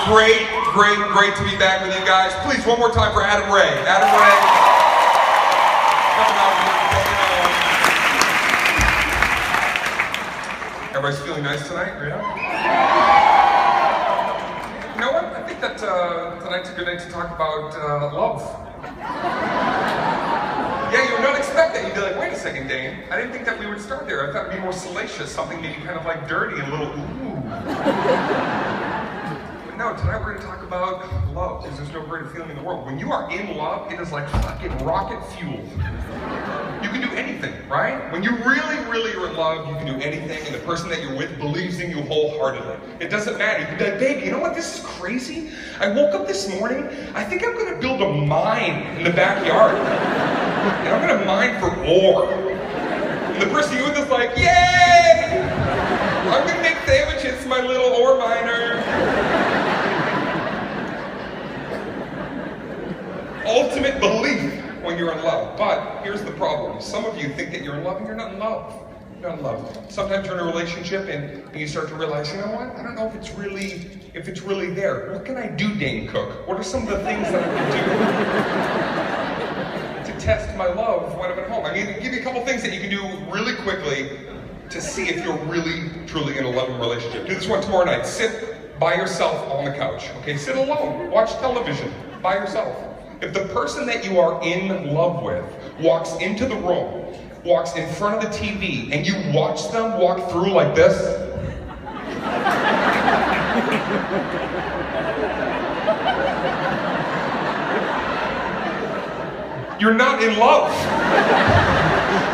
Great to be back with you guys. Please, one more time for Adam Ray. Adam Ray. Coming out here. Everybody's feeling nice tonight? Yeah? You know what? I think that tonight's a good night to talk about love. Yeah, you would not expect that. You'd be like, wait a second, Dane. I didn't think that we would start there. I thought it'd be more salacious, something maybe kind of like dirty and a little ooh. No, tonight we're going to talk about love, because there's no greater feeling in the world. When you are in love, it is like fucking rocket fuel. You can do anything, right? When you really are in love, you can do anything, and the person that you're with believes in you wholeheartedly. It doesn't matter. You can be like, babe, you know what? This is crazy. I woke up this morning. I think I'm going to build a mine in the backyard. And I'm going to mine for ore. And the person you're with is like, yay! I'm going to make sandwiches, my little ore miner. Ultimate belief when you're in love. But here's the problem. Some of you think that you're in love and you're not in love. You're not in love. Sometimes you're in a relationship and you start to realize, you know what? I don't know if it's really there. What can I do, Dane Cook? What are some of the things that I can do to test my love when I'm at home? I mean, give you a couple things that you can do really quickly to see if you're really, truly in a loving relationship. Do this one tomorrow night. Sit by yourself on the couch. Okay, sit alone. Watch television by yourself. If the person that you are in love with walks into the room, walks in front of the TV, and you watch them walk through like this, you're not in love.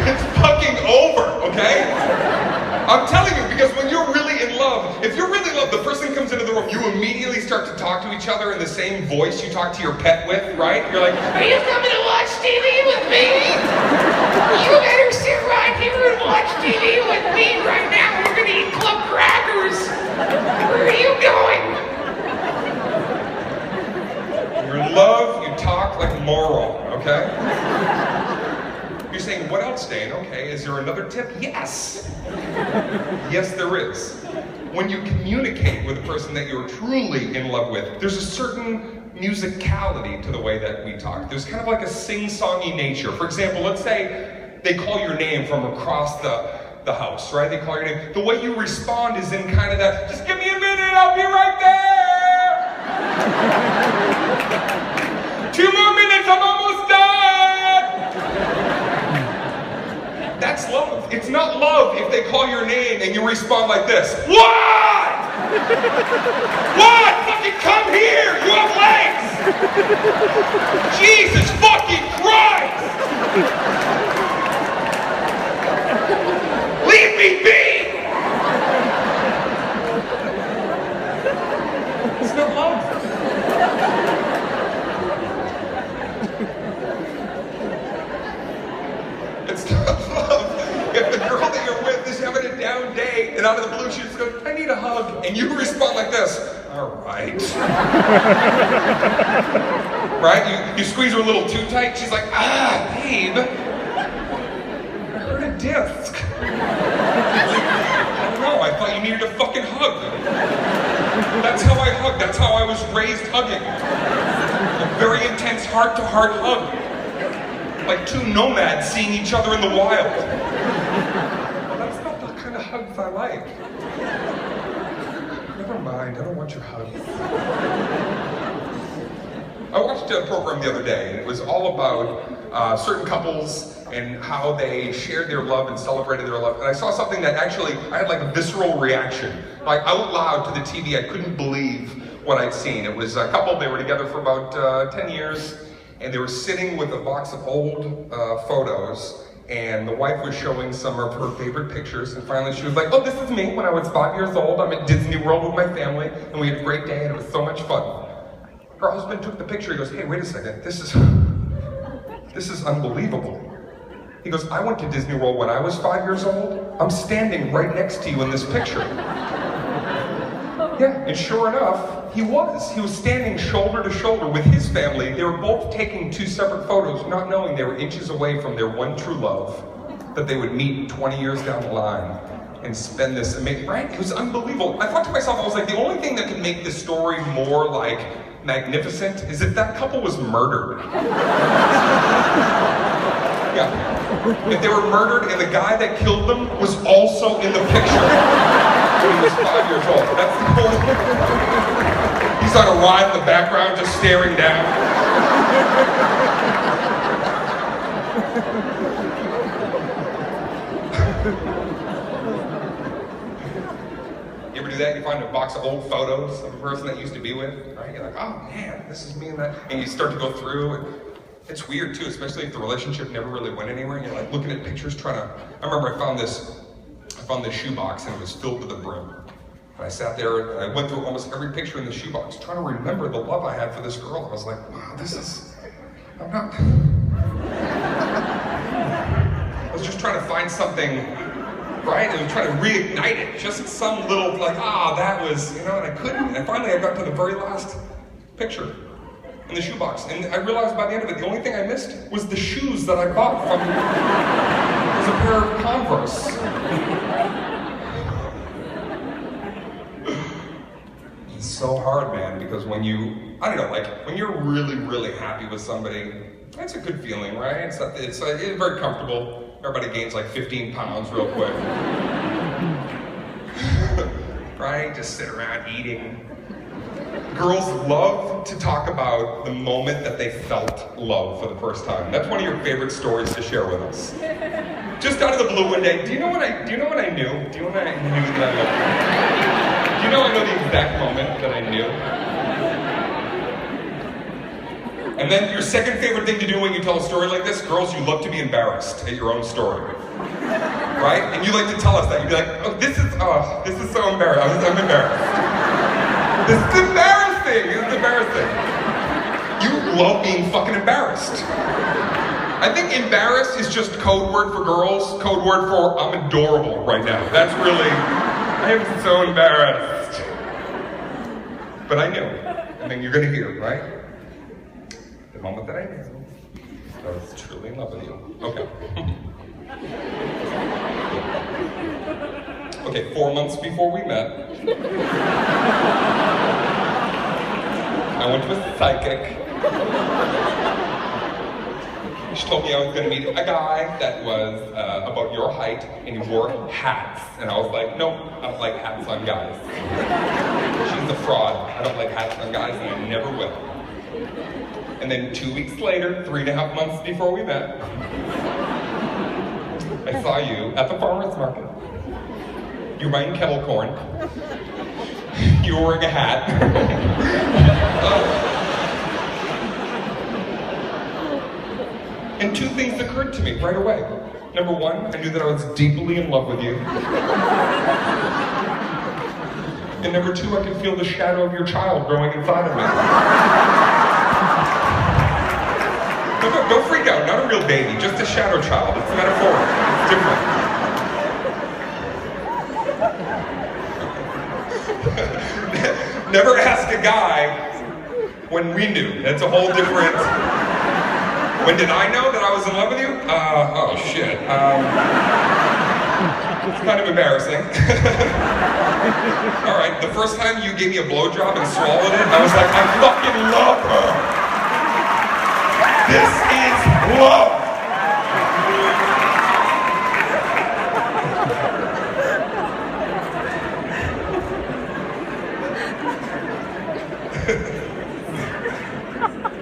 It's fucking over, okay? I'm telling you, because when you're really in love, if you're really in love, the person comes into the room, you immediately start to talk to each other in the same voice you talk to your pet with, right? You're like, are you coming to watch TV with me? You better sit right here and watch TV with me right now. We're gonna eat club crackers. Where are you going? You're in love, you talk like a moron, okay? You're saying, what else, Dane? Okay, is there another tip? Yes! Yes, there is. When you communicate with a person that you're truly in love with, there's a certain musicality to the way that we talk. There's kind of like a sing-songy nature. For example, let's say they call your name from across the house, right? They call your name. The way you respond is in kind of that, just give me a minute, I'll be right there! 2 more minutes, I'm almost done! That's love. It's not love if they call your name and you respond like this. What? What? Fucking come here! You have legs! Jesus fucking Christ! Leave me be! It's not love. It's not love. If the girl that you're with is having a down day and out of the blue she just goes, I need a hug, and you respond like this, all right. Right? You squeeze her a little too tight, she's like, ah, babe, I heard a disc. I don't know, I thought you needed a fucking hug. That's how I hug, that's how I was raised hugging. A very intense heart-to-heart hug. Like two nomads seeing each other in the wild. Well, that's not the kind of hugs I like. Never mind, I don't want your hugs. I watched a program the other day, and it was all about certain couples and how they shared their love and celebrated their love. And I saw something that actually, I had like a visceral reaction. Like out loud to the TV, I couldn't believe what I'd seen. It was a couple, they were together for about 10 years. And they were sitting with a box of old photos, and the wife was showing some of her favorite pictures, and finally she was like, oh, this is me when I was 5 years old. I'm at Disney World with my family, and we had a great day, and it was so much fun. Her husband took the picture. He goes, hey, wait a second, this is unbelievable. He goes, I went to Disney World when I was 5 years old. I'm standing right next to you in this picture. Yeah, and sure enough, he was. He was standing shoulder to shoulder with his family. They were both taking two separate photos, not knowing they were inches away from their one true love. that they would meet 20 years down the line and spend this amazing, right? It was unbelievable. I thought to myself, I was like, the only thing that could make this story more like magnificent is if that couple was murdered. Yeah. If they were murdered and the guy that killed them was also in the picture when he was 5 years old. That's the whole. He's on a ride in the background just staring down. You ever do that? You find a box of old photos of a person that you used to be with, right? You're like, oh man, this is me and that. And you start to go through, and it's weird too, especially if the relationship never really went anywhere. And you're like looking at pictures, trying to. I remember I found this shoebox, and it was filled to the brim. And I sat there, and I went through almost every picture in the shoebox, trying to remember the love I had for this girl. I was like, wow, I'm not. I was just trying to find something, right? And trying to reignite it. Just some little, like, that was, and I couldn't. And finally I got to the very last picture in the shoebox. And I realized by the end of it, the only thing I missed was the shoes that I bought from, it was a pair of Converse. It's so hard, man, because when you, when you're really, really happy with somebody, that's a good feeling, right? It's very comfortable. Everybody gains like 15 pounds real quick. Right? Just sit around eating. Girls love to talk about the moment that they felt love for the first time. That's one of your favorite stories to share with us. Just out of the blue one day, do you know what I knew? Do you know when I knew that I loved you? Do you know I know the exact moment that I knew? And then your second favorite thing to do when you tell a story like this, girls, you love to be embarrassed at your own story. Right? And you like to tell us that. You'd be like, this is so embarrassing. I'm embarrassed. This is embarrassing. You love being fucking embarrassed. I think embarrassed is just code word for girls, code word for I'm adorable right now. That's really, I am so embarrassed. But I knew. And then you're gonna hear, right? The moment that I knew I was truly in love with you. Okay. Okay, 4 months before we met, I went to a psychic. She told me I was going to meet a guy that was about your height, and he wore hats. And I was like, nope, I don't like hats on guys. She's a fraud. I don't like hats on guys, and I never will. And then 2 weeks later, 3.5 months before we met, I saw you at the farmer's market. You were buying kettle corn. You were wearing a hat. And two things occurred to me right away. Number one, I knew that I was deeply in love with you. And number two, I could feel the shadow of your child growing inside of me. No, don't freak out, not a real baby, just a shadow child. It's metaphorical, it's different. Never ask a guy when we knew. That's a whole different... When did I know that I was in love with you? Oh shit. It's kind of embarrassing. All right, the first time you gave me a blowjob and swallowed it, I was like, I fucking love her. This is love.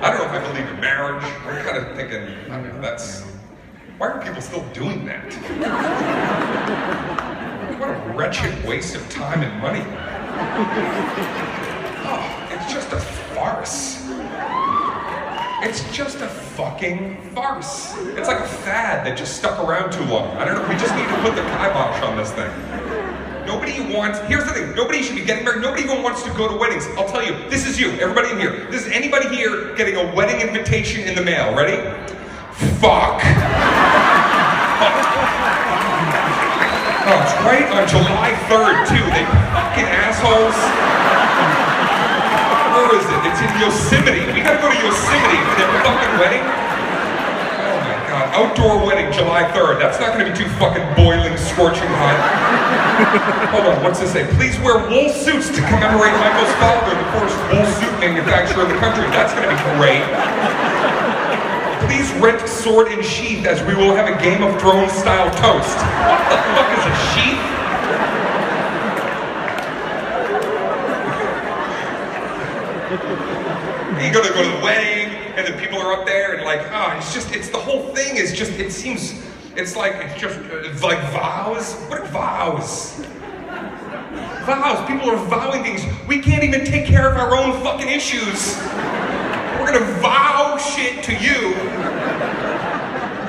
I don't know if I believe in marriage. I'm kind of thinking, why are people still doing that? What a wretched waste of time and money. Oh, it's just a farce. It's just a fucking farce. It's like a fad that just stuck around too long. I don't know, we just need to put the kibosh on this thing. Here's the thing, nobody should be getting married, nobody even wants to go to weddings. I'll tell you, this is you, everybody in here. This is anybody here getting a wedding invitation in the mail, ready? Fuck. Oh, it's right on July 3rd too, they fucking assholes. Where is it? It's in Yosemite. We gotta go to Yosemite for their fucking wedding. Oh my outdoor wedding, July 3rd. That's not gonna be too fucking boiling, scorching hot. Hold on, what's this say? Please wear wool suits to commemorate Michael's father, the first wool suit manufacturer in the country. That's gonna be great. Please rent sword and sheath as we will have a Game of Thrones style toast. What the fuck is a sheath? You go to the wedding, and the people are up there, and like, it's the whole thing is just, it's like vows. What are vows? Vows, people are vowing things. We can't even take care of our own fucking issues. We're gonna vow shit to you.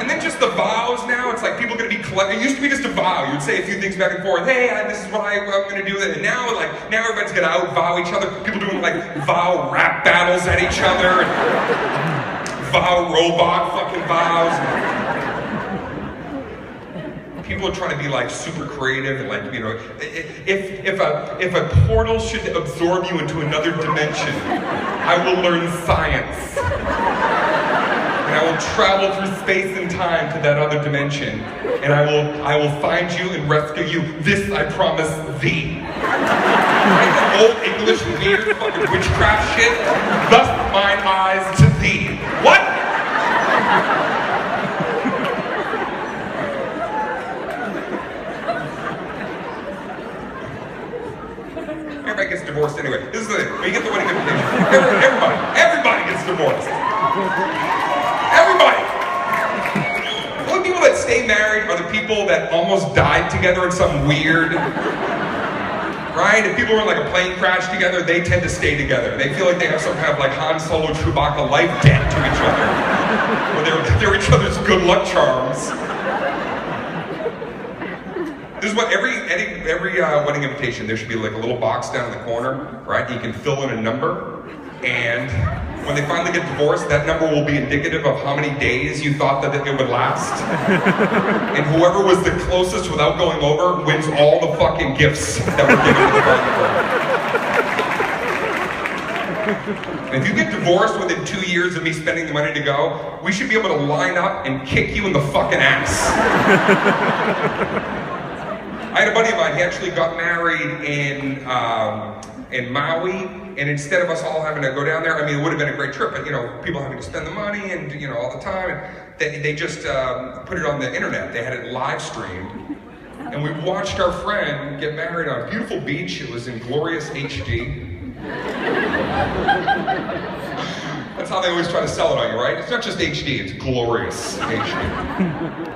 And then just the vows now, it's like people are gonna be collecting. It used to be just a vow. You'd say a few things back and forth. Hey, this is what I'm gonna do. And now everybody's gonna out-vow each other. People doing like vow rap battles at each other. And vow robot fucking vows. People are trying to be like super creative and like, you know, if a portal should absorb you into another dimension, I will learn science. And I will travel through space and time to that other dimension. And I will find you and rescue you. This I promise thee. Right? That old English weird fucking witchcraft shit. Thus mine eyes to thee. What? Everybody gets divorced anyway. This is the thing. When you get the wedding invitation, everybody gets divorced. Everybody. The only people that stay married are the people that almost died together in some weird, right? If people are in like a plane crash together, they tend to stay together. They feel like they have some kind of like Han Solo Chewbacca life debt to each other. Or they're each other's good luck charms. This is what every wedding invitation, there should be like a little box down in the corner, right? You can fill in a number, and when they finally get divorced, that number will be indicative of how many days you thought that it would last. And whoever was the closest without going over wins all the fucking gifts that were given to the bride. And if you get divorced within 2 years of me spending the money to go, we should be able to line up and kick you in the fucking ass. I had a buddy of mine, he actually got married in Maui, and instead of us all having to go down there, I mean, it would have been a great trip, but you know, people having to spend the money and you know, all the time, they just put it on the internet. They had it live streamed, and we watched our friend get married on a beautiful beach. It was in glorious HD. That's how they always try to sell it on you, right? It's not just HD, it's glorious HD.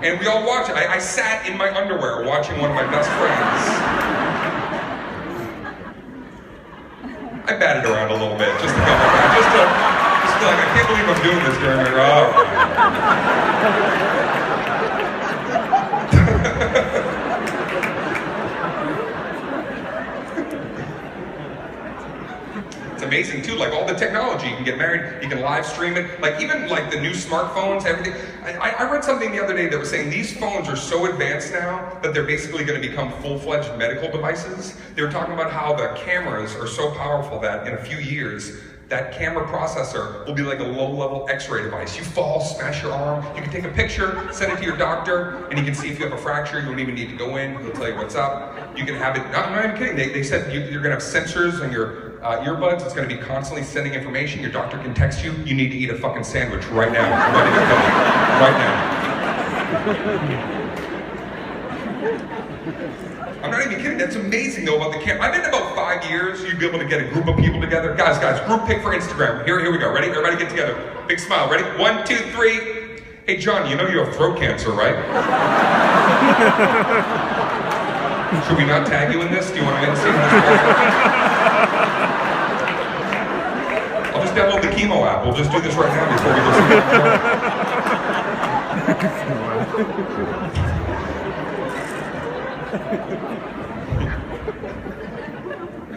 And we all watched it. I sat in my underwear watching one of my best friends. I batted around a little bit, just a couple times, just to like, I can't believe I'm doing this during my It's amazing too, like all the technology, you can get married, you can live stream it, like even like the new smartphones, everything. I read something the other day that was saying these phones are so advanced now that they're basically going to become full-fledged medical devices. They were talking about how the cameras are so powerful that in a few years, that camera processor will be like a low-level X-ray device. You fall, smash your arm, you can take a picture, send it to your doctor, and you can see if you have a fracture. You don't even need to go in, he'll tell you what's up. You can have it, I'm not even kidding, they said you're gonna have sensors on your earbuds, it's gonna be constantly sending information. Your doctor can text you, you need to eat a fucking sandwich right now. I'm ready to go. Right now. I'm not even kidding, that's amazing though about the camera. I've been about 5 years, you'd be able to get a group of people together. Guys, group pic for Instagram. Here we go, ready? Everybody get together. Big smile, ready? 1, 2, 3. Hey John, you know you have throat cancer, right? Should we not tag you in this? Do you want to see this? I'll just download the chemo app. We'll just do this right now before we listen.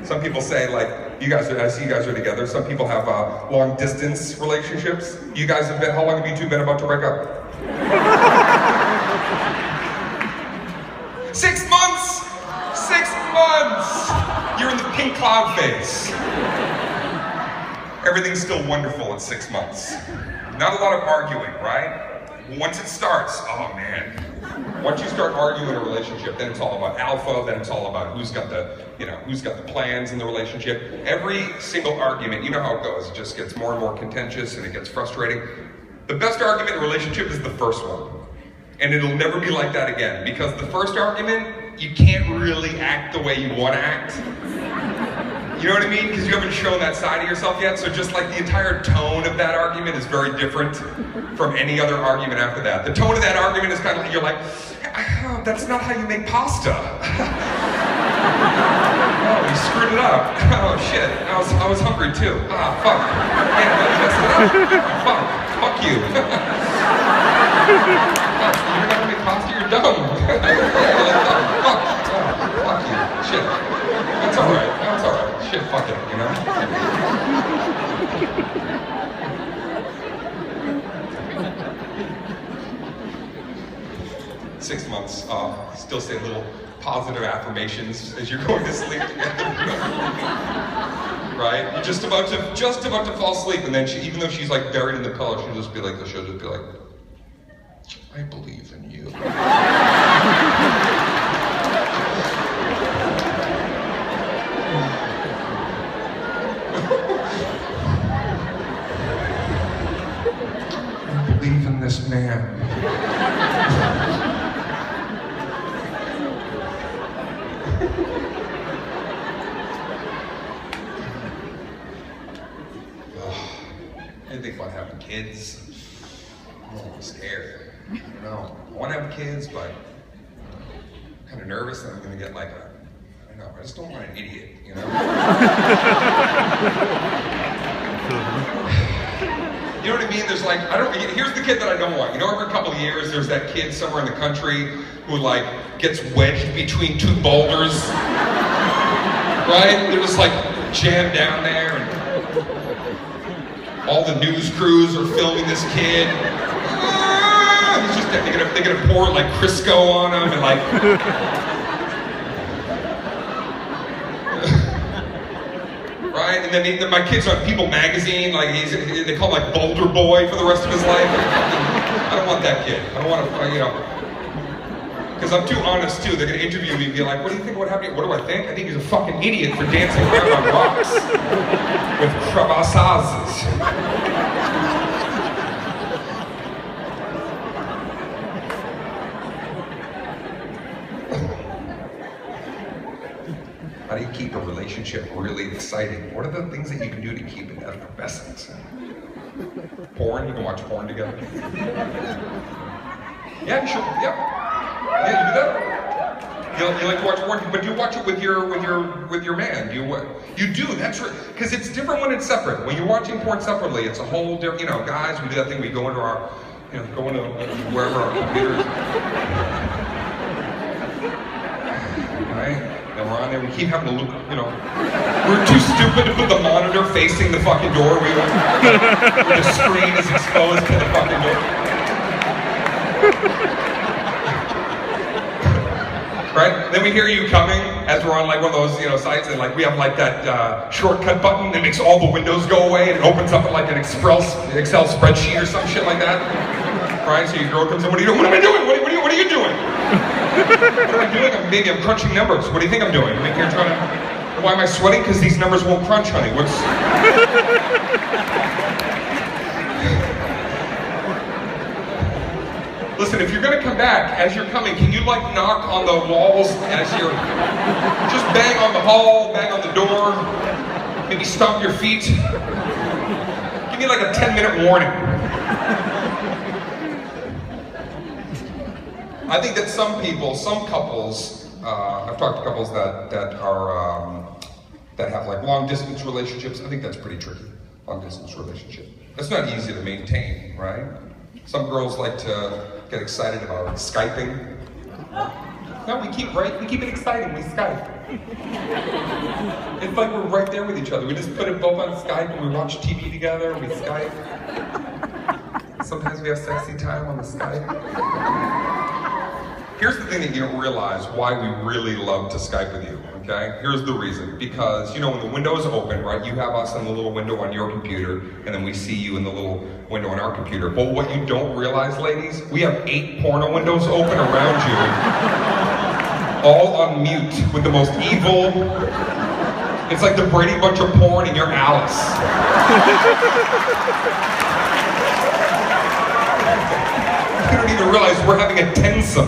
Some people say, like, I see you guys are together. Some people have long distance relationships. You guys have been, how long have you two been about to break up? 6 months! 6 months! You're in the pink cloud phase. Everything's still wonderful at 6 months. Not a lot of arguing, right? Once it starts, oh man. Once you start arguing in a relationship, then it's all about alpha, then it's all about who's got the plans in the relationship. Every single argument, you know how it goes, it just gets more and more contentious and it gets frustrating. The best argument in a relationship is the first one. And it'll never be like that again, because the first argument, you can't really act the way you want to act. You know what I mean? Because you haven't shown that side of yourself yet, so just like the entire tone of that argument is very different from any other argument after that. The tone of that argument is kind of like, you're like, oh, that's not how you make pasta. Oh, you screwed it up. Oh shit, I was hungry too. Ah, fuck. Man, I messed it up. Oh, fuck you. Fuck, you're not gonna make pasta, you're dumb. Fuck. Oh, fuck you. Shit. That's alright. That's alright. Shit, fuck it, you know? 6 months, still say little positive affirmations as you're going to sleep together. Right? You're just about to fall asleep, and then even though she's like buried in the pillow, she'll just be like, I believe in you. I believe in this man. I didn't think about having kids. I'm a little scared. I don't know. I want to have kids, but I'm kind of nervous that I'm going to get like I don't know, I just don't want an idiot, you know? You know what I mean? There's like, here's the kid that I don't want. You know, every couple of years, there's that kid somewhere in the country who like gets wedged between two boulders. Right? They're just like jammed down there, and all the news crews are filming this kid. He's just, they're gonna pour like Crisco on him and like. Right? And then my kid's on People magazine, like they call him like Boulder Boy for the rest of his life. I don't want that kid. I don't want to, you know. Because I'm too honest too. They're gonna interview me and be like, what do you think what happened? What do I think? I think he's a fucking idiot for dancing around on rocks with crevasses. How do you keep a relationship really exciting? What are the things that you can do to keep it effervescent? Porn? You can watch porn together? Yeah, sure. Yep. Yeah, you do that? You like to watch porn, but do you watch it with your man? You do. That's right. Because it's different when it's separate. When you're watching porn separately, it's a whole different. You know, guys, we do that thing. We go into our, wherever our computers. Right? And we're on there. We keep having to look. You know, we're too stupid to put the monitor facing the fucking door. Where the screen is exposed to the fucking door. Right? Then we hear you coming as we're on like one of those, sites, and like we have like that shortcut button that makes all the windows go away and it opens up like an Excel spreadsheet or some shit like that. Right? So your girl comes in, what are you doing? What am I doing? What are you doing? What am I doing? I'm crunching numbers. What do you think I'm doing? Why am I sweating? Because these numbers won't crunch, honey. Listen, if you're gonna come back, as you're coming, can you like knock on the walls as you're, just bang on the hall, bang on the door, maybe stomp your feet. Give me like a 10-minute warning. I think that some couples, I've talked to couples that have like long distance relationships. I think that's pretty tricky, long distance relationship. That's not easy to maintain, right? Some girls like to get excited about Skyping. No, we keep it exciting, we Skype. It's like we're right there with each other. We just put it both on Skype and we watch TV together, we Skype. Sometimes we have sexy time on the Skype. Here's the thing that you don't realize why we really love to Skype with you, okay? Here's the reason. Because, you know, when the window is open, right, you have us in the little window on your computer, and then we see you in the little window on our computer. But what you don't realize, ladies, we have 8 porno windows open around you, all on mute, with the most evil... It's like the Brady Bunch of porn and you're Alice. You don't even realize we're having a tensum.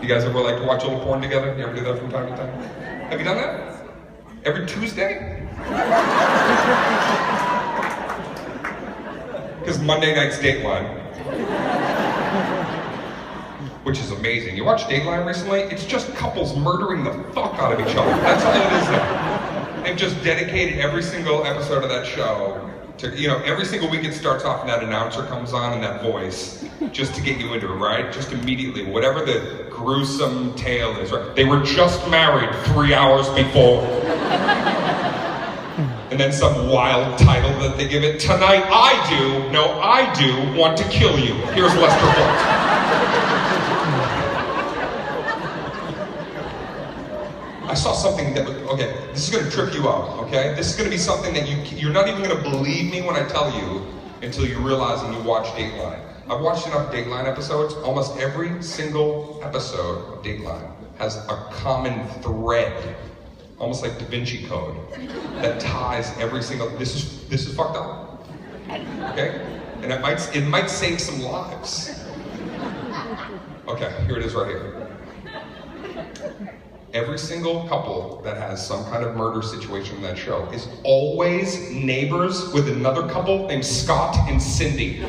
You guys ever like to watch a little porn together? You ever do that from time to time? Have you done that? Every Tuesday? Because Monday night's Dateline. Which is amazing. You watched Dateline recently? It's just couples murdering the fuck out of each other. That's all it is now. They've just dedicated every single episode of that show to, you know, every single week it starts off and that announcer comes on and that voice, just to get you into it, right? Just immediately, whatever the gruesome tale is, right? They were just married 3 hours before. And then some wild title that they give it, Tonight I Do Want to Kill You. Here's Lester Holt. I saw something that, okay, this is gonna trip you up, okay? This is gonna be something that you're not even gonna believe me when I tell you until you realize and you watch Dateline. I've watched enough Dateline episodes. Almost every single episode of Dateline has a common thread, almost like Da Vinci Code, that ties every single, this is fucked up, okay? And it might save some lives. Okay, here it is right here. Every single couple that has some kind of murder situation in that show is always neighbors with another couple named Scott and Cindy.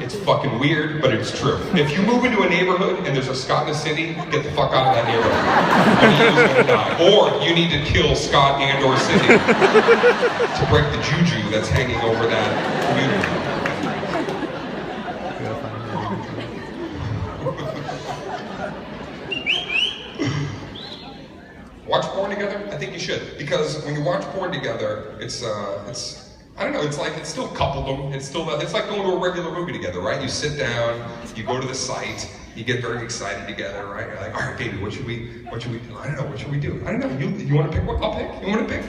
It's fucking weird, but it's true. If you move into a neighborhood and there's a Scott and a Cindy, get the fuck out of that neighborhood. One of you is gonna die. Or you need to kill Scott and or Cindy to break the juju that's hanging over that community. Watch porn together? I think you should. Because when you watch porn together, it's I don't know, it's still coupledom. It's like going to a regular movie together, right? You sit down, you go to the site, you get very excited together, right? You're like, all right, baby, what should we do? I don't know, what should we do? I don't know, you want to pick one? I'll pick. You want to pick?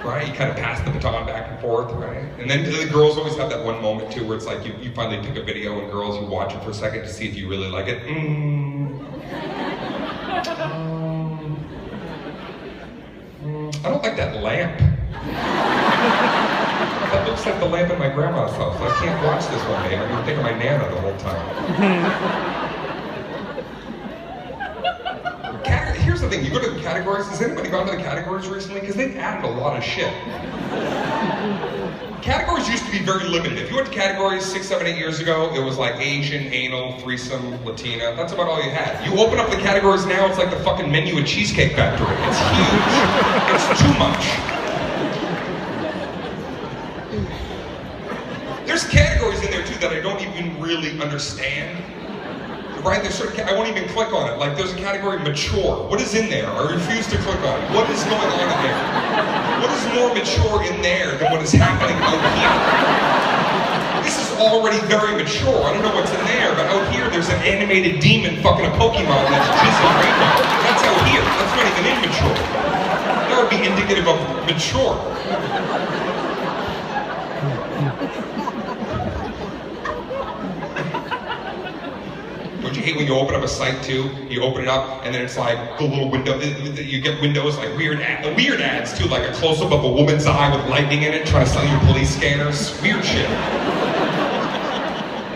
Right? You kind of pass the baton back and forth, right? And then the girls always have that one moment too where it's like you finally pick a video and girls, you watch it for a second to see if you really like it. I don't like that lamp. That looks like the lamp in my grandma's house. I can't watch this one day. I'm gonna think of my Nana the whole time. Here's the thing, you go to the categories. Has anybody gone to the categories recently? Because they've added a lot of shit. Categories used to be very limited. If you went to categories 6, 7, 8 years ago, it was like Asian, anal, threesome, Latina. That's about all you had. You open up the categories now, it's like the fucking menu at Cheesecake Factory. It's huge. It's too much. There's categories in there too that I don't even really understand. Right? There's sort of, I won't even click on it. Like there's a category mature. What is in there? I refuse to click on it. What is going on in there? What is more mature in there than what is happening out here? This is already very mature. I don't know what's in there, but out here there's an animated demon fucking a Pokemon that's jizzing rainbow. That's out here. That's not even immature. That would be indicative of mature. Don't you hate when you open up a site too? You open it up and then it's like the little window, you get windows like weird ads too, like a close-up of a woman's eye with lightning in it trying to sell you police scanners. Weird shit.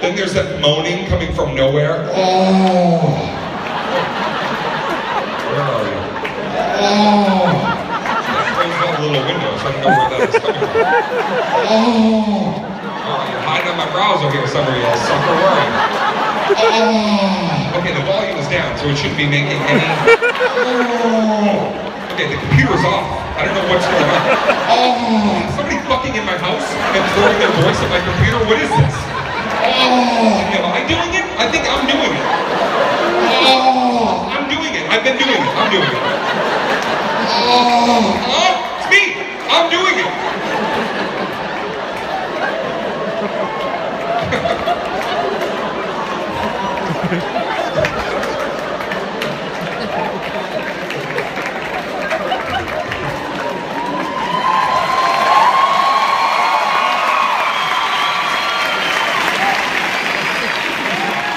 Then there's that moaning coming from nowhere. Oh. Where are you? Oh. That brings out a little window so I don't know where that is coming from. Oh. You're hiding on my browser here, some of you sucker. Where are you? Oh. Okay, the volume is down, so it shouldn't be making any. Oh. Okay, the computer's off. I don't know what's going on. Oh. Is somebody fucking in my house and throwing their voice at my computer? What is this? Oh. Am I doing it? I think I'm doing it. Oh. I'm doing it. I've been doing it. I'm doing it. It's me. I'm doing it.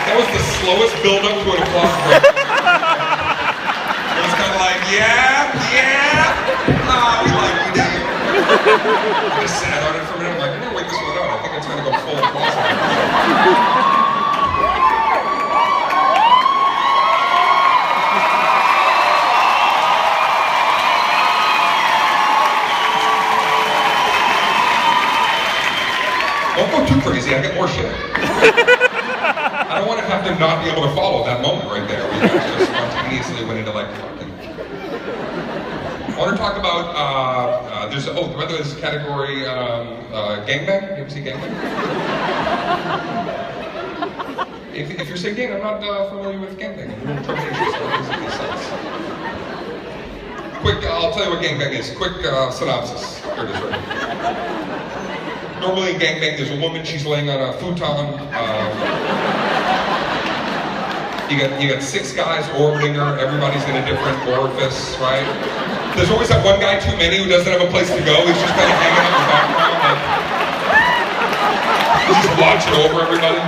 That was the slowest build-up to an applause break. It was kind of like, yeah, we like you, Dane. I just sat on it for a minute. I'm like, I'm gonna wait this one out. I think it's gonna go full applause. Don't go too crazy. I get more shit. I don't want to have to not be able to follow that moment right there. We just spontaneously went into like fucking. I want to talk about whether this category gangbang. You ever see gangbang? If you're saying gang, I'm not familiar with gangbang. Quick, I'll tell you what gangbang is. Quick synopsis. Here it is right here. Normally in gangbang, there's a woman, she's laying on a futon. You got 6 guys orbiting her, everybody's in a different orifice, right? There's always that one guy too many who doesn't have a place to go, he's just kind of hanging out in the background, like, he's just watching over everybody.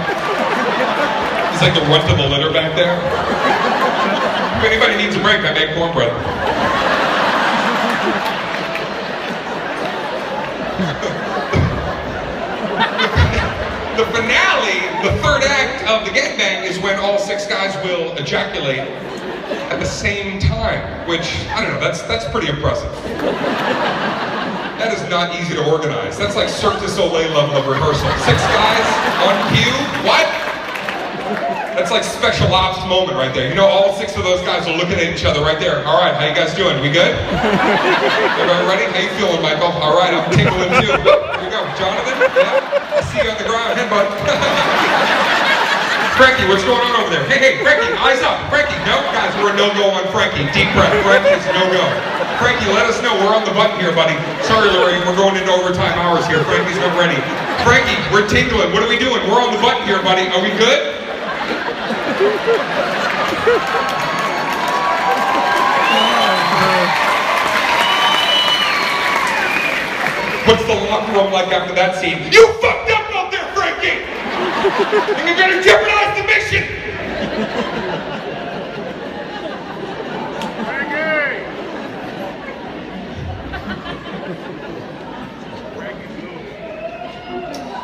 He's like the runt of the litter back there. If anybody needs a break, I make cornbread. The finale, the third act of the gangbang is when all 6 guys will ejaculate at the same time, which, I don't know, that's pretty impressive. That is not easy to organize. That's like Cirque du Soleil level of rehearsal. 6 guys on cue, what? That's like special ops moment right there. You know, all 6 of those guys are looking at each other right there. All right, how you guys doing? We good? Everybody ready? How you feeling, Michael? All right, I'm tingling too. Here we go. Jonathan? Yeah? I see you on the ground. Hey, bud. Frankie, what's going on over there? Hey, Frankie, eyes up. Frankie, no? Guys, we're a no-go on Frankie. Deep breath. Frankie's no-go. Frankie, let us know. We're on the button here, buddy. Sorry, Lorraine, we're going into overtime hours here. Frankie's not ready. Frankie, we're tingling. What are we doing? We're on the button here, buddy. Are we good? What's the locker room like after that scene? You fucked up out there, Frankie! And you're gonna jeopardize the mission!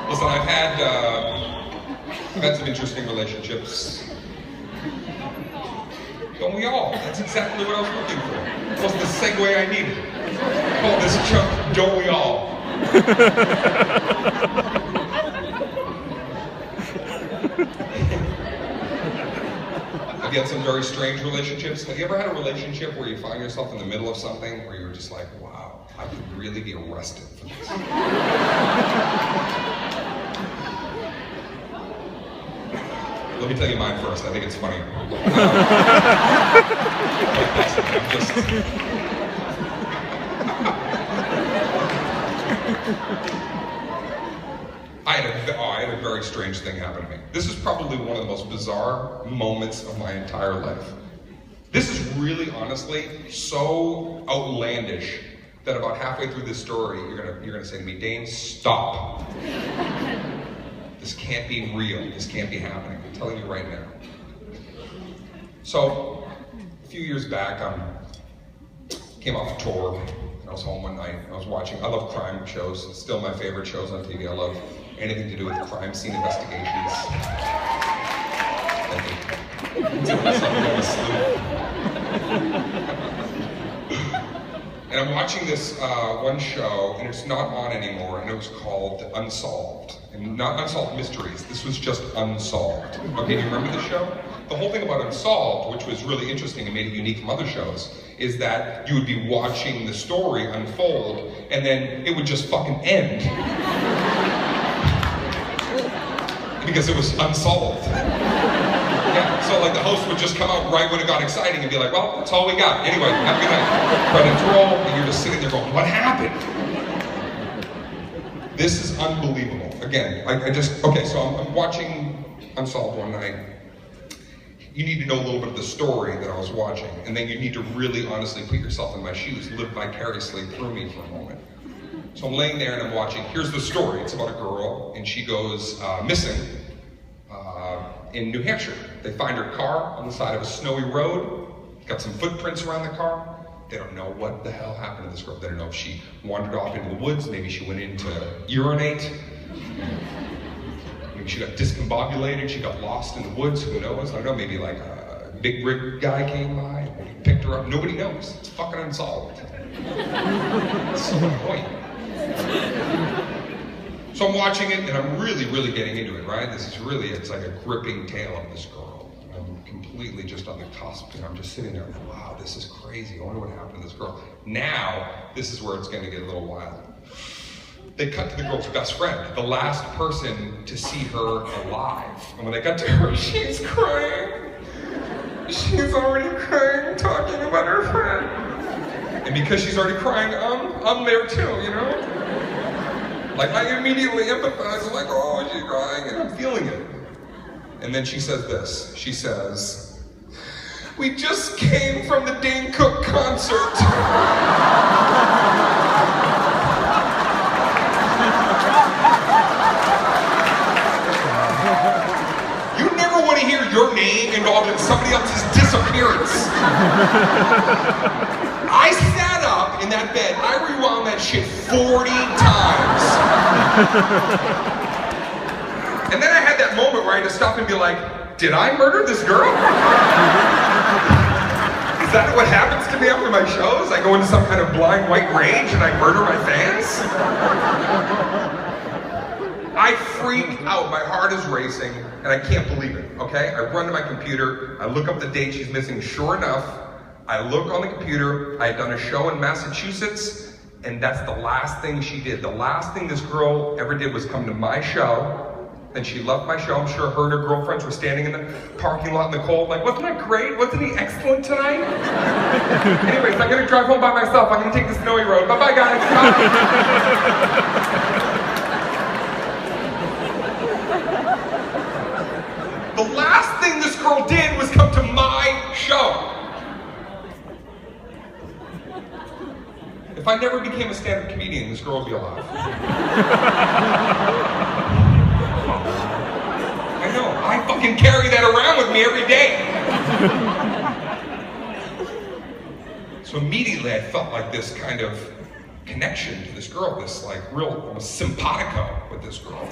Listen, I've had some interesting relationships. Don't we all? That's exactly what I was looking for. That was the segue I needed. Call this chunk, don't we all? I've had some very strange relationships. Have you ever had a relationship where you find yourself in the middle of something where you're just like, wow, I could really be arrested for this? Let me tell you mine first. I think it's funny. I had a very strange thing happen to me. This is probably one of the most bizarre moments of my entire life. This is really, honestly, so outlandish that about halfway through this story, you're gonna say to me, Dane, stop. This can't be real. This can't be happening. I'm telling you right now. So, a few years back, I came off a tour. I was home one night. I was watching. I love crime shows. It's still my favorite shows on TV. I love anything to do with crime scene investigations. And I'm watching this one show, and it's not on anymore, and it was called Unsolved. And not Unsolved Mysteries, this was just Unsolved. Okay, you remember the show? The whole thing about Unsolved, which was really interesting and made it unique from other shows, is that you would be watching the story unfold, and then it would just fucking end. Because it was unsolved. Yeah, so like the host would just come out right when it got exciting and be like, well, that's all we got. Anyway, have a good night. Credits roll, and you're just sitting there going, what happened? This is unbelievable. Again, okay, so I'm watching Unsolved one night. You need to know a little bit of the story that I was watching, and then you need to really honestly put yourself in my shoes, live vicariously through me for a moment. So I'm laying there and I'm watching. Here's the story. It's about a girl, and she goes missing in New Hampshire. They find her car on the side of a snowy road. Got some footprints around the car. They don't know what the hell happened to this girl. They don't know if she wandered off into the woods. Maybe she went in to urinate. Maybe she got discombobulated. She got lost in the woods. Who knows? I don't know. Maybe like a big rig guy came by and picked her up. Nobody knows. It's fucking unsolved. It's so annoying. So I'm watching it and I'm really, really getting into it, right? It's like a gripping tale of this girl. I'm completely just on the cusp and I'm just sitting there like, wow, this is crazy. I wonder what happened to this girl. Now, this is where it's going to get a little wild. They cut to the girl's best friend, the last person to see her alive. And when they got to her, she's crying. She's already crying, talking about her friend. And because she's already crying, I'm there too, you know? Like, I immediately empathize. I'm like, oh, she's crying, and I'm feeling it. And then she says this. She says, we just came from the Dane Cook concert. You never want to hear your name involved in somebody else's disappearance. I sat up in that bed, I rewound that shit 40 times. And then I had that moment where I had to stop and be like, did I murder this girl? Is that what happens to me after my shows? I go into some kind of blind white rage and I murder my fans? I freak out, my heart is racing, and I can't believe it, okay? I run to my computer, I look up the date she's missing. Sure enough, I look on the computer, I had done a show in Massachusetts, and that's the last thing she did. The last thing this girl ever did was come to my show. Then she left my show. I'm sure her and her girlfriends were standing in the parking lot in the cold like, wasn't that great? Wasn't he excellent tonight? Anyways, I'm gonna drive home by myself. I'm gonna take the snowy road. Bye-bye, guys. Bye. The last thing this girl did was come to my show. If I never became a stand-up comedian, this girl would be alive. I know, I fucking carry that around with me every day. So immediately I felt like this kind of connection to this girl, this like real almost simpatico with this girl.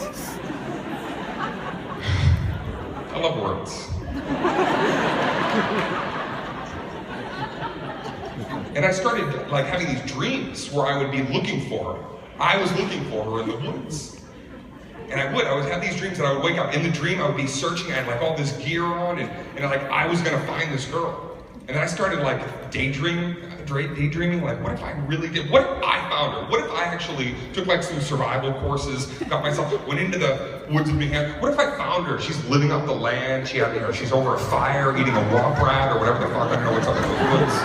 I love words. And I started like having these dreams where I would be looking for her. I was looking for her in the woods. And I would have these dreams that I would wake up in the dream, I would be searching, I had like all this gear on and like I was gonna find this girl. And then I started like daydreaming, like what if I really did, what if I found her? What if I actually took like some survival courses, went into the woods of New Hampshire? What if I found her? She's living off the land, she's over a fire eating a womp rat or whatever the fuck, I don't know what's up in the woods.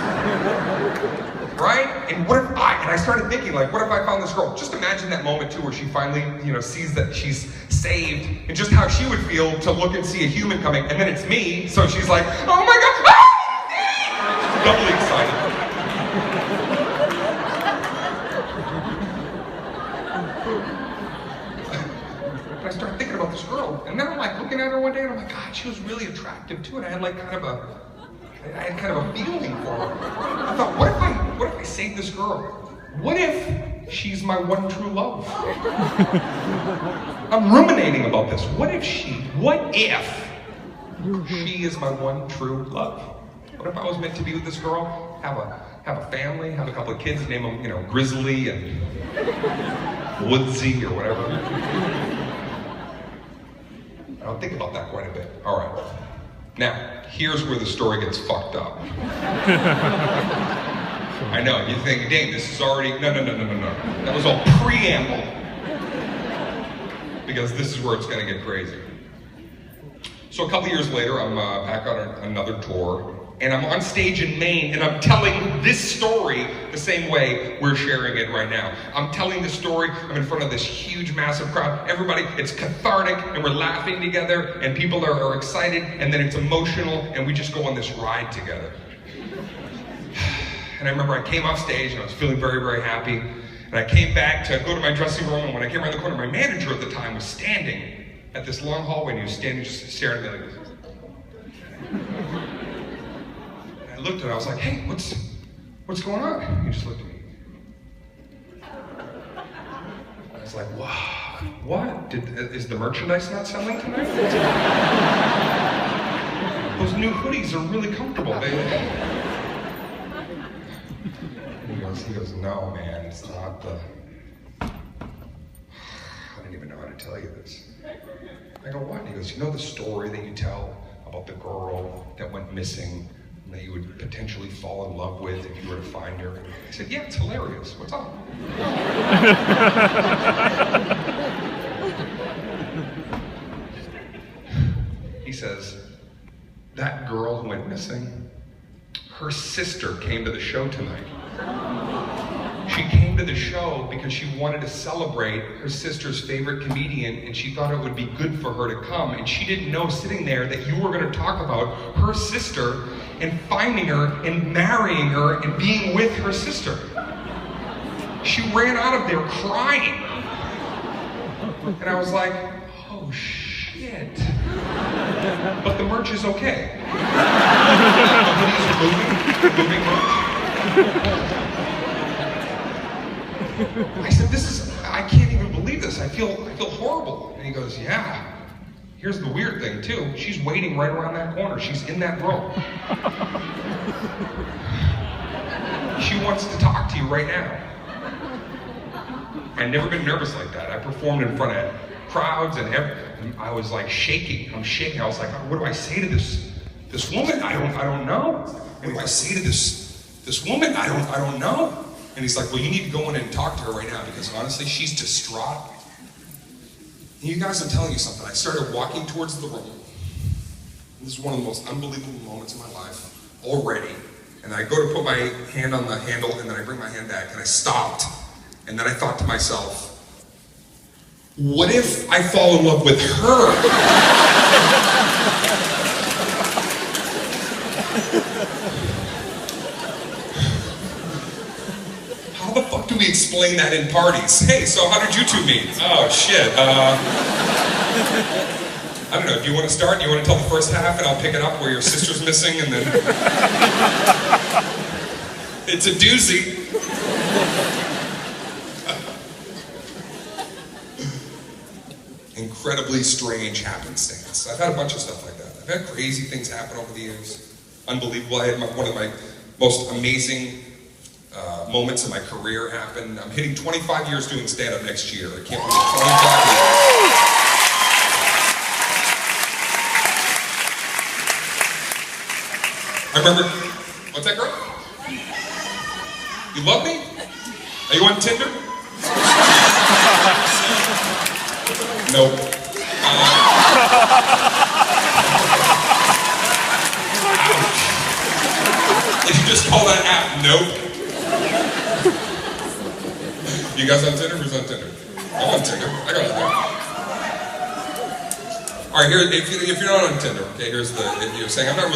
Right? And what if I started thinking like, what if I found this girl? Just imagine that moment too where she finally, sees that she's saved and just how she would feel to look and see a human coming and then it's me, so she's like, oh my God, ah! Doubly excited. I started thinking about this girl, and then I'm like looking at her one day, and I'm like, God, she was really attractive too, and I had kind of a feeling for her. I thought, what if I save this girl? What if she's my one true love? I'm ruminating about this. What if she is my one true love? What if I was meant to be with this girl, have a family, have a couple of kids, name them, Grizzly and Woodsy or whatever? I'll think about that quite a bit. All right. Now, here's where the story gets fucked up. I know, you think, Dane, this is already, no. That was all preamble. Because this is where it's gonna get crazy. So a couple years later, I'm back on another tour, and I'm on stage in Maine, and I'm telling this story the same way we're sharing it right now. I'm telling the story, I'm in front of this huge, massive crowd. Everybody, it's cathartic, and we're laughing together, and people are excited, and then it's emotional, and we just go on this ride together. And I remember I came off stage, and I was feeling very, very happy, and I came back to go to my dressing room, and when I came around the corner, my manager at the time was standing at this long hallway, and he was standing just staring at me like this. And I looked at him, I was like, hey, what's going on? He just looked at me. I was like, wow, what? Is the merchandise not selling tonight? Those new hoodies are really comfortable. He goes, no, man, it's not the... I didn't even know how to tell you this. I go, what? He goes, you know the story that you tell about the girl that went missing and that you would potentially fall in love with if you were to find her? I said, yeah, it's hilarious. What's up? He says, that girl who went missing, her sister came to the show tonight. She came to the show because she wanted to celebrate her sister's favorite comedian, and she thought it would be good for her to come, and she didn't know sitting there that you were going to talk about her sister and finding her and marrying her and being with her sister. She ran out of there crying. And I was like, oh shit. But the merch is okay. The hoodies are moving merch. I said, I can't even believe this. I feel horrible. And he goes, yeah. Here's the weird thing too. She's waiting right around that corner. She's in that row. She wants to talk to you right now. I'd never been nervous like that. I performed in front of crowds and I was like shaking. I'm shaking. I was like, what do I say to this woman? I don't know. What do I say to this woman? I don't know. And he's like, well, you need to go in and talk to her right now because honestly, she's distraught. And you guys, I'm telling you something. I started walking towards the room. This is one of the most unbelievable moments of my life already. And I go to put my hand on the handle and then I bring my hand back and I stopped. And then I thought to myself, what if I fall in love with her? How the fuck do we explain that in parties? Hey, so how did you two meet? Oh, shit. I don't know, do you want to start? Do you want to tell the first half and I'll pick it up where your sister's missing and then... It's a doozy. Incredibly strange happenstance. I've had a bunch of stuff like that. I've had crazy things happen over the years. Unbelievable. I had one of my most amazing moments in my career happen. I'm hitting 25 years doing stand-up next year. I can't believe 25 years. I remember, what's that, girl? You love me? Are you on Tinder? Nope. Did you just call that app? Nope. You guys on Tinder? Who's on Tinder? I'm on Tinder. I got it there. All right, here. If you're not on Tinder, okay, here's the. If you're saying I don't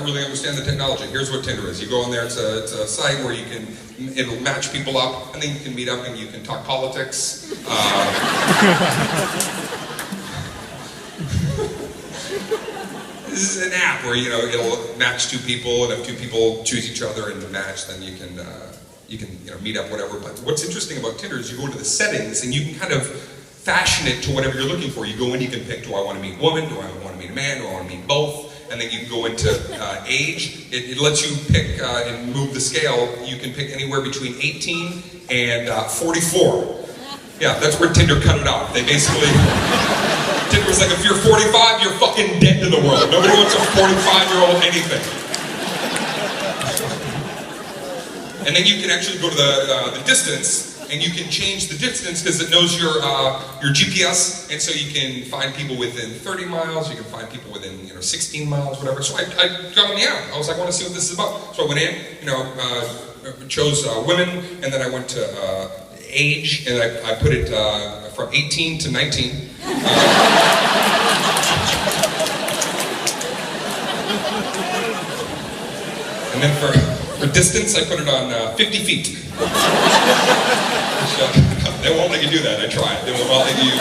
really understand the technology. Here's what Tinder is. You go on there. It's a site where it'll match people up, and then you can meet up and you can talk politics. This is an app where it'll match two people, and if two people choose each other in the match, then you can meet up, whatever. But what's interesting about Tinder is you go into the settings and you can kind of fashion it to whatever you're looking for. You go in, you can pick, do I want to meet a woman? Do I want to meet a man? Do I want to meet both? And then you can go into age. It lets you pick and move the scale. You can pick anywhere between 18 and 44. Yeah, that's where Tinder cut it off. They basically, Tinder was like, if you're 45, you're fucking dead to the world. Nobody wants a 45-year-old anything. And then you can actually go to the distance and you can change the distance because it knows your GPS, and so you can find people within 30 miles, you can find people within 16 miles, whatever. So I got on the app. I was like, I want to see what this is about. So I went in, chose women, and then I went to age, and I put it from 18 to 19. And then for distance, I put it on 50 feet. They won't let you do that. I tried. They will not let you.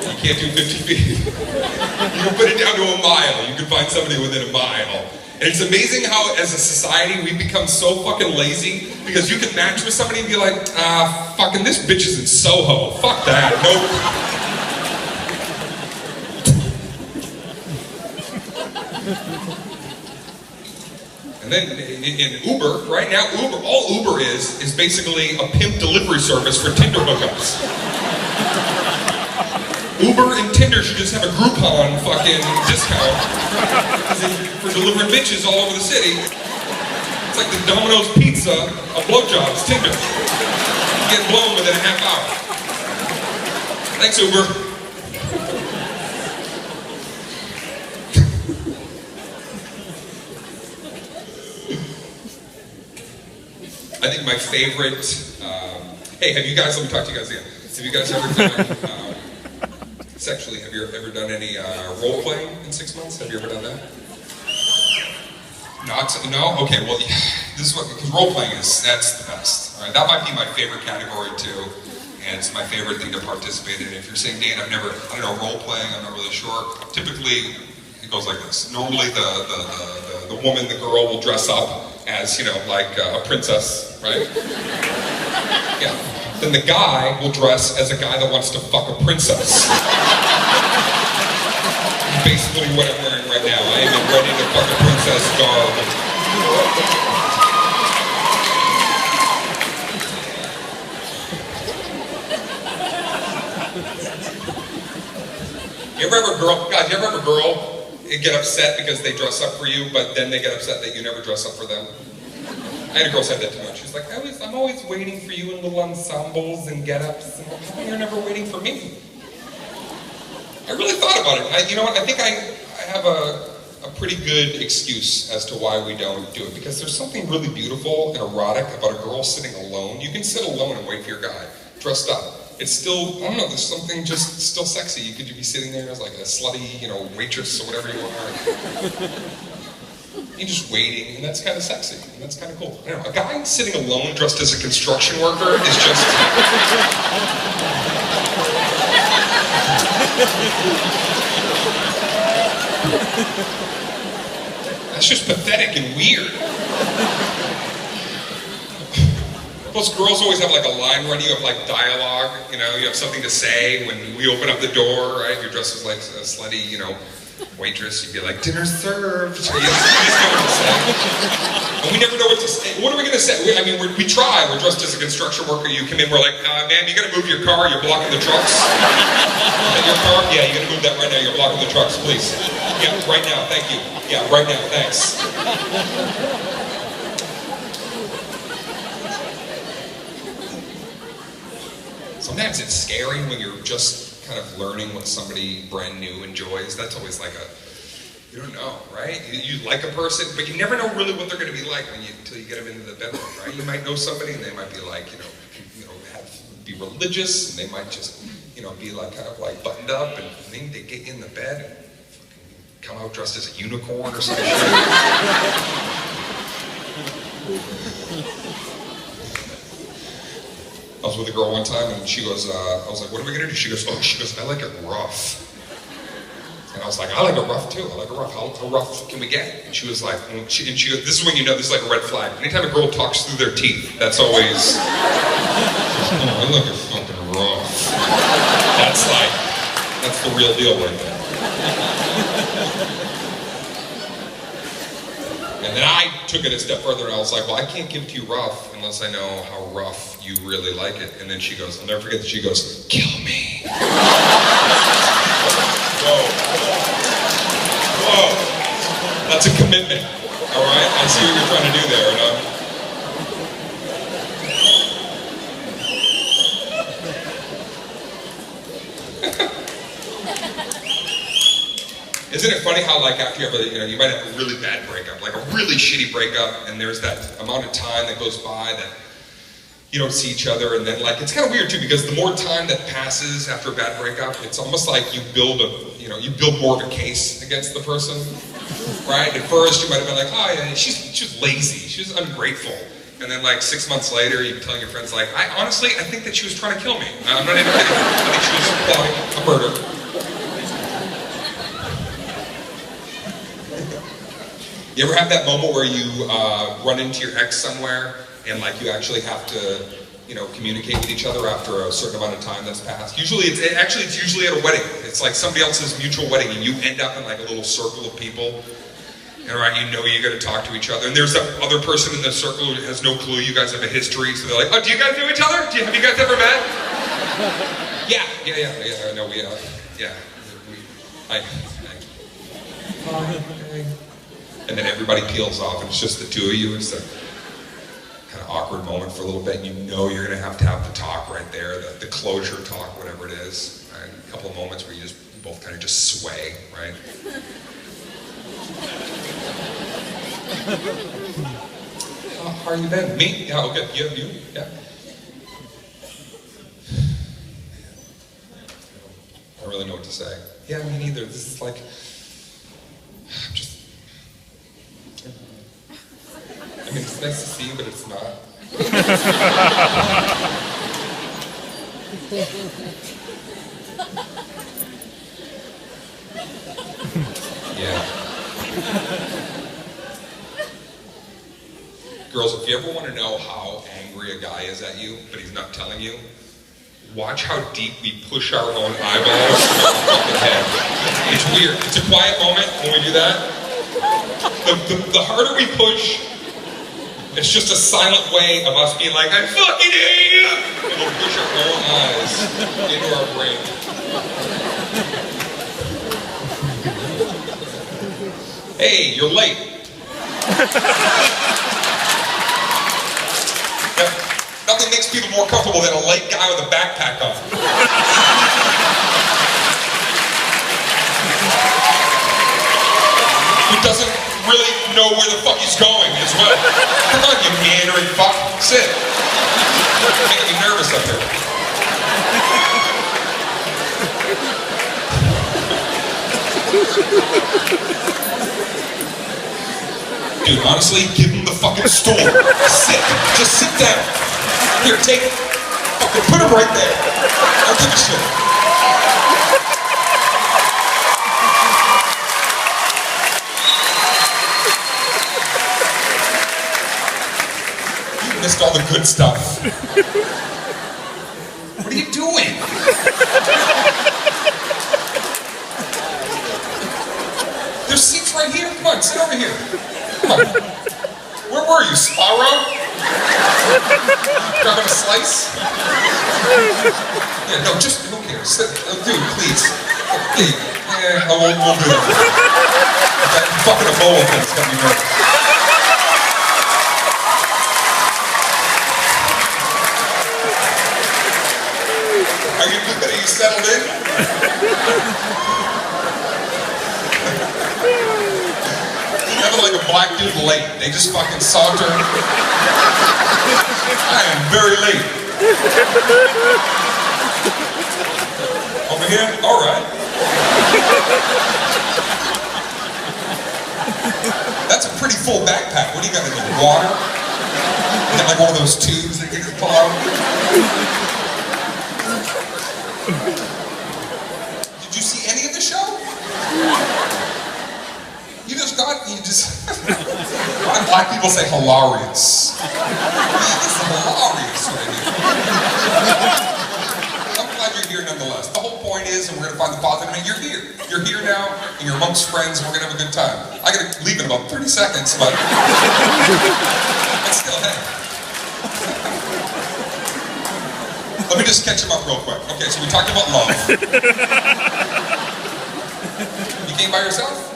You can't do 50 feet. You can put it down to a mile. You can find somebody within a mile. And it's amazing how, as a society, we become so fucking lazy because you can match with somebody and be like, fucking this bitch is in Soho. Fuck that. Nope. And then in Uber, right now, all Uber is basically a pimp delivery service for Tinder hookups. Uber and Tinder should just have a Groupon fucking discount for delivering bitches all over the city. It's like the Domino's Pizza of blowjobs, Tinder. You get blown within a half hour. Thanks, Uber. I think my favorite, hey, have you guys, let me talk to you guys again. Have you guys ever done, sexually, have you ever done any role playing in 6 months? Have you ever done that? No? Okay, well, this is what, because role playing that's the best. All right, that might be my favorite category too, and it's my favorite thing to participate in. If you're saying, Dane, I don't know, role playing, I'm not really sure. Typically, it goes like this. Normally the woman, the girl will dress up as, like a princess, right? Yeah. Then the guy will dress as a guy that wants to fuck a princess. Basically what I'm wearing right now. I am in ready to fuck a princess garb. You ever have a girl, guys, you ever have a girl get upset because they dress up for you, but then they get upset that you never dress up for them? I had a girl say that to me. She's like, I'm always waiting for you in little ensembles and get-ups. And how come you're never waiting for me? I really thought about it. You know what? I think I have a pretty good excuse as to why we don't do it. Because there's something really beautiful and erotic about a girl sitting alone. You can sit alone and wait for your guy, dressed up. It's still, I don't know, there's something just still sexy. You could be sitting there as like a slutty, waitress or whatever you are. You're just waiting, and that's kind of sexy, and that's kind of cool. I don't know, a guy sitting alone dressed as a construction worker is just... That's just pathetic and weird. Plus, girls always have like a line ready. You have like dialogue, you have something to say when we open up the door, right? You're dressed as like a slutty, waitress. You'd be like, dinner served. So you just know what to say. And we never know what to say. What are we going to say? We try. We're dressed as a construction worker. You come in, we're like, man, you got to move your car. You're blocking the trucks. Your car? Yeah, you got to move that right now. You're blocking the trucks, please. Yeah, right now. Thank you. Yeah, right now. Thanks. Sometimes it's scary when you're just kind of learning what somebody brand new enjoys. That's always like you don't know, right? You like a person, but you never know really what they're going to be like until you get them into the bedroom, right? You might know somebody and they might be like, be religious, and they might just, be like kind of like buttoned up, and then they get you in the bed and fucking come out dressed as a unicorn or some shit. I was with a girl one time and she goes, I was like, what are we gonna do? She goes, I like it rough. And I was like, I like it rough too. I like it rough. How rough can we get? And she was like, this is when this is like a red flag. Anytime a girl talks through their teeth, that's always, I like it fucking rough. That's the real deal right there. And then I took it a step further and I was like, well, I can't give it to you rough unless I know how rough you really like it. And then she goes, I'll never forget that she goes, kill me. Whoa. That's a commitment, all right? I see what you're trying to do there. Isn't it funny how, like, after you have you might have a really bad breakup, like a really shitty breakup, and there's that amount of time that goes by that you don't see each other, and then, like, it's kind of weird too, because the more time that passes after a bad breakup, it's almost like you build more of a case against the person, right? At first, you might have been like, oh yeah, she's lazy, she's ungrateful. And then, like, 6 months later, you're telling your friends, like, I think that she was trying to kill me. I'm not even kidding. I think she was plotting a murder. You ever have that moment where you run into your ex somewhere and, like, you actually have to, communicate with each other after a certain amount of time that's passed? Usually, it's usually at a wedding. It's like somebody else's mutual wedding, and you end up in, like, a little circle of people. And right, you got to talk to each other, and there's that other person in the circle who has no clue you guys have a history, so they're like, oh, do you guys know each other? Have you guys ever met? Yeah, no, and then everybody peels off, and it's just the two of you. It's a kind of awkward moment for a little bit, and you're going to have the talk right there, the closure talk, whatever it is. Right? A couple of moments where you both kind of just sway, right? How are you been? Me? Yeah, okay. You? Yeah. I don't really know what to say. Yeah, me neither. This is like, it's nice to see you, but it's not. Yeah. Girls, if you ever want to know how angry a guy is at you, but he's not telling you, watch how deep we push our own eyeballs to our fucking head. It's weird. It's a quiet moment when we do that. The harder we push, it's just a silent way of us being like, I fucking hate you! And we'll push our own eyes into our brain. Hey, you're late. Nothing makes people more comfortable than a late guy with a backpack on. Who doesn't really know where the fuck he's going as well. Come on, you meandering fuck. Sit. You're making me nervous up here. Dude, honestly, give him the fucking stool. Sit. Just sit down. Here, take it. Fucking put him right there. I'll give a shit. You missed all the good stuff. What are you doing? There's seats right here. Come on, sit over here. Come on. Where were you, Sparrow? Grabbing a slice? Yeah, no, just, who cares? Sit, dude, please. Hey, we'll do it. That fucking Ebola thing's got me nervous. Are you good? Are you settled in? Never like a black dude late. They just fucking saunter. I am very late. Over here? Alright. That's a pretty full backpack. What do you got in there? Water? You got like one of those tubes that you can pull out? Did you see any of the show? Why black people say hilarious? It's hilarious right here. I'm glad you're here nonetheless. The whole point is, and we're going to find the positive, and you're here. You're here now, and you're amongst friends, and we're going to have a good time. I got to leave in about 30 seconds, but still, hey. Let me just catch him up real quick. Okay, so we talked about love. You came by yourself?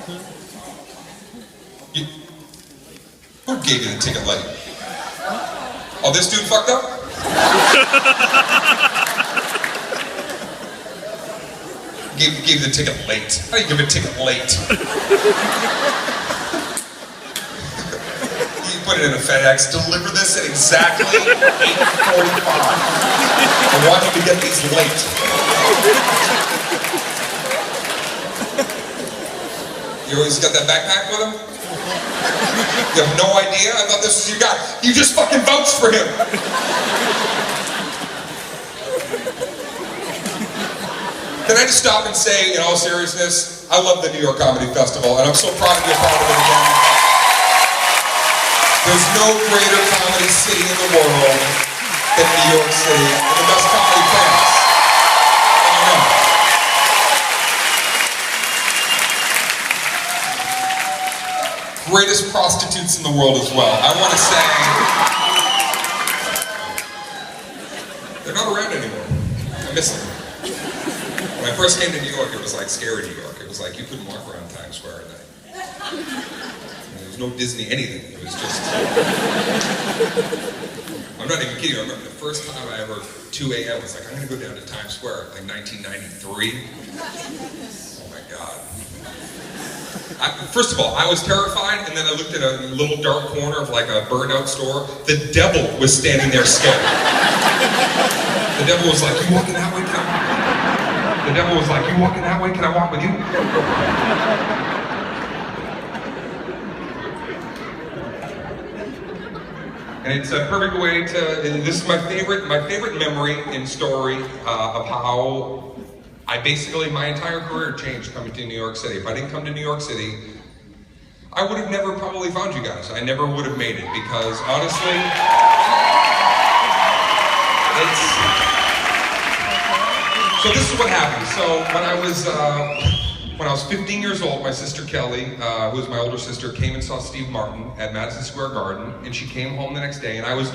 Who gave you the ticket late? Oh, this dude fucked up? Gave the ticket late. How do you give a ticket late? You put it in a FedEx, deliver this at exactly 8:45. I want you to get these late. You always got that backpack with him? You have no idea? I thought this was your guy. You just fucking vouched for him. Can I just stop and say, in all seriousness, I love the New York Comedy Festival, and I'm so proud to be a part of it again. There's no greater comedy city in the world than New York City, and the best comedy fans. I know. Greatest prostitutes in the world as well. I want to say, they're not around anymore. I miss them. When I first came to New York, it was like scary New York. It was like you couldn't walk around Times Square at night. There was no Disney anything. It was just... I'm not even kidding. I remember the first time I ever, 2 a.m., was like, I'm going to go down to Times Square, like 1993. Oh my God. First of all, I was terrified, and then I looked at a little dark corner of like a burned out store. The devil was standing there scared. The devil was like, you walking that way? The devil was like, you walking that way? Can I walk with you? And it's a perfect way to, this is my favorite memory and story of how I basically, my entire career changed coming to New York City. If I didn't come to New York City, I would have never probably found you guys. I never would have made it because honestly, so this is what happened. So when I was 15 years old, my sister Kelly, who was my older sister, came and saw Steve Martin at Madison Square Garden, and she came home the next day, and I was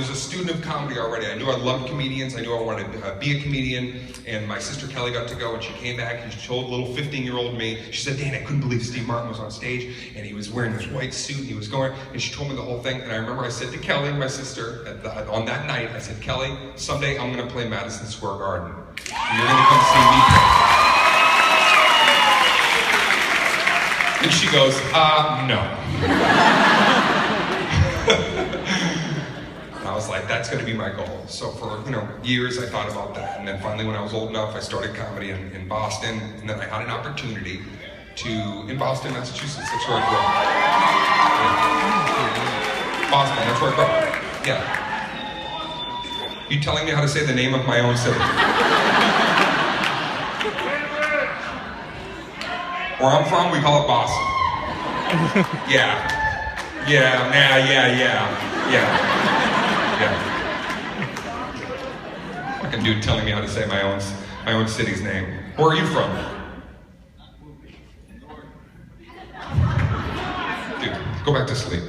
a student of comedy already. I knew I loved comedians, I knew I wanted to be a comedian, and my sister Kelly got to go, and she came back, and she told little 15-year-old me, she said, Dane, I couldn't believe Steve Martin was on stage, and he was wearing this white suit, and he was going, and she told me the whole thing, and I remember I said to Kelly, my sister, on that night, I said, Kelly, someday I'm gonna play Madison Square Garden, and you're gonna come see me play. And she goes, no. And I was like, that's gonna be my goal. So for years I thought about that. And then finally when I was old enough, I started comedy in Boston. And then I had an opportunity in Boston, Massachusetts. That's where I grew up. Yeah. Boston, that's where I grew up. Yeah. You telling me how to say the name of my own city? Where I'm from, we call it Boston. Yeah. Fucking dude telling me how to say my own city's name. Where are you from? Dude, go back to sleep.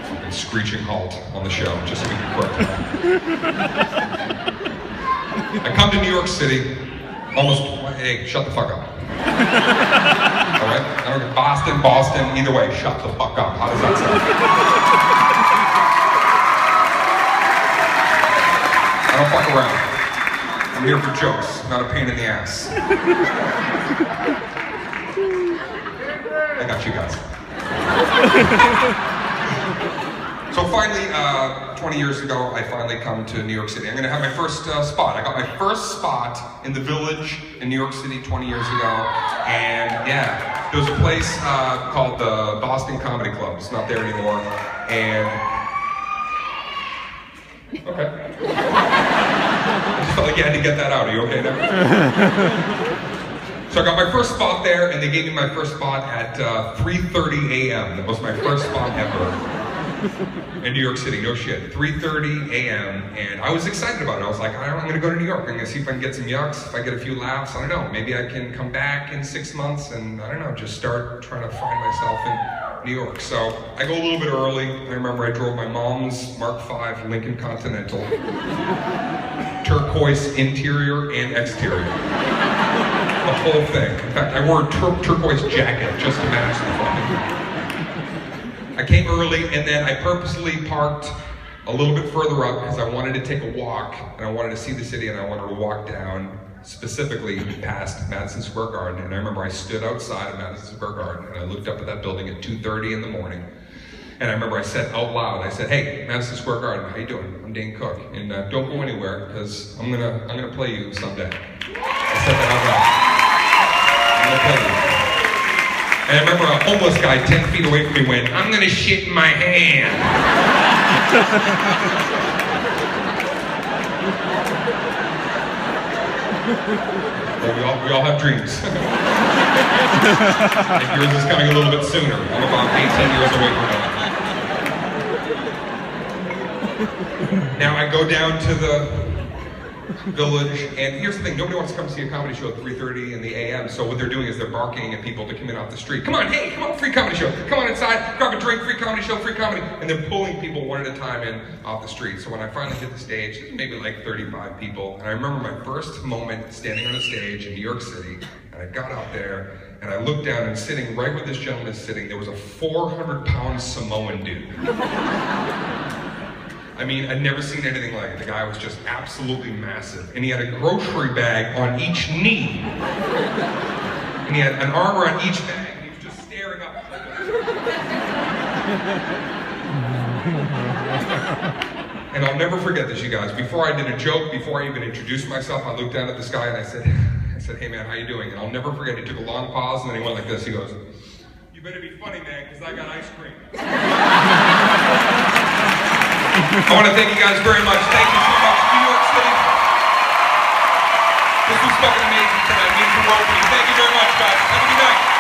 Fucking screeching halt on the show, just to be quick. I come to New York City. Hey, shut the fuck up. Alright? I don't get Boston, either way, shut the fuck up. How does that sound? I don't fuck around. I'm here for jokes, not a pain in the ass. I got you guys. So finally, 20 years ago, I finally come to New York City. I'm gonna have my first spot. I got my first spot in the Village in New York City 20 years ago. And yeah, there was a place called the Boston Comedy Club. It's not there anymore. And, okay. I just felt like you had to get that out. Are you okay now? So I got my first spot there, and they gave me my first spot at 3:30 a.m. That was my first spot ever. In New York City, no shit, 3:30 a.m. and I was excited about it. I was like, I'm gonna go to New York. I'm gonna see if I can get some yucks, if I get a few laughs. I don't know, maybe I can come back in 6 months and I don't know, just start trying to find myself in New York. So I go a little bit early. I remember I drove my mom's Mark V Lincoln Continental, turquoise interior and exterior, the whole thing. In fact, I wore a turquoise jacket just to match the fucking. I came early and then I purposely parked a little bit further up because I wanted to take a walk and I wanted to see the city and I wanted to walk down specifically past Madison Square Garden. And I remember I stood outside of Madison Square Garden and I looked up at that building at 2:30 in the morning. And I remember I said out loud, I said, "Hey, Madison Square Garden, how you doing? I'm Dane Cook, and don't go anywhere because I'm gonna play you someday." I said that out loud. I'm gonna play you. And I remember a homeless guy 10 feet away from me went, "I'm gonna shit in my hand." Well, we all have dreams. And yours is coming a little bit sooner. I'm about 18 years away from that. Now I go down to the village, and here's the thing, nobody wants to come see a comedy show at 3:30 in the a.m., so what they're doing is they're barking at people to come in off the street. "Come on, hey, come on, free comedy show. Come on inside, grab a drink, free comedy show, free comedy." And they're pulling people one at a time in off the street. So when I finally hit the stage, maybe like 35 people, and I remember my first moment standing on a stage in New York City, and I got out there, and I looked down, and sitting right where this gentleman is sitting, there was a 400-pound Samoan dude. I mean, I'd never seen anything like it. The guy was just absolutely massive. And he had a grocery bag on each knee. And he had an arm around each bag, and he was just staring up. And I'll never forget this, you guys. Before I did a joke, before I even introduced myself, I looked down at this guy and I said, "Hey man, how you doing?" And I'll never forget, he took a long pause and then he went like this. He goes, "You better be funny, man, because I got ice cream." I want to thank you guys very much. Thank you so much, New York City. This was fucking amazing tonight. It means the world to me. Thank you very much, guys. Have a good night.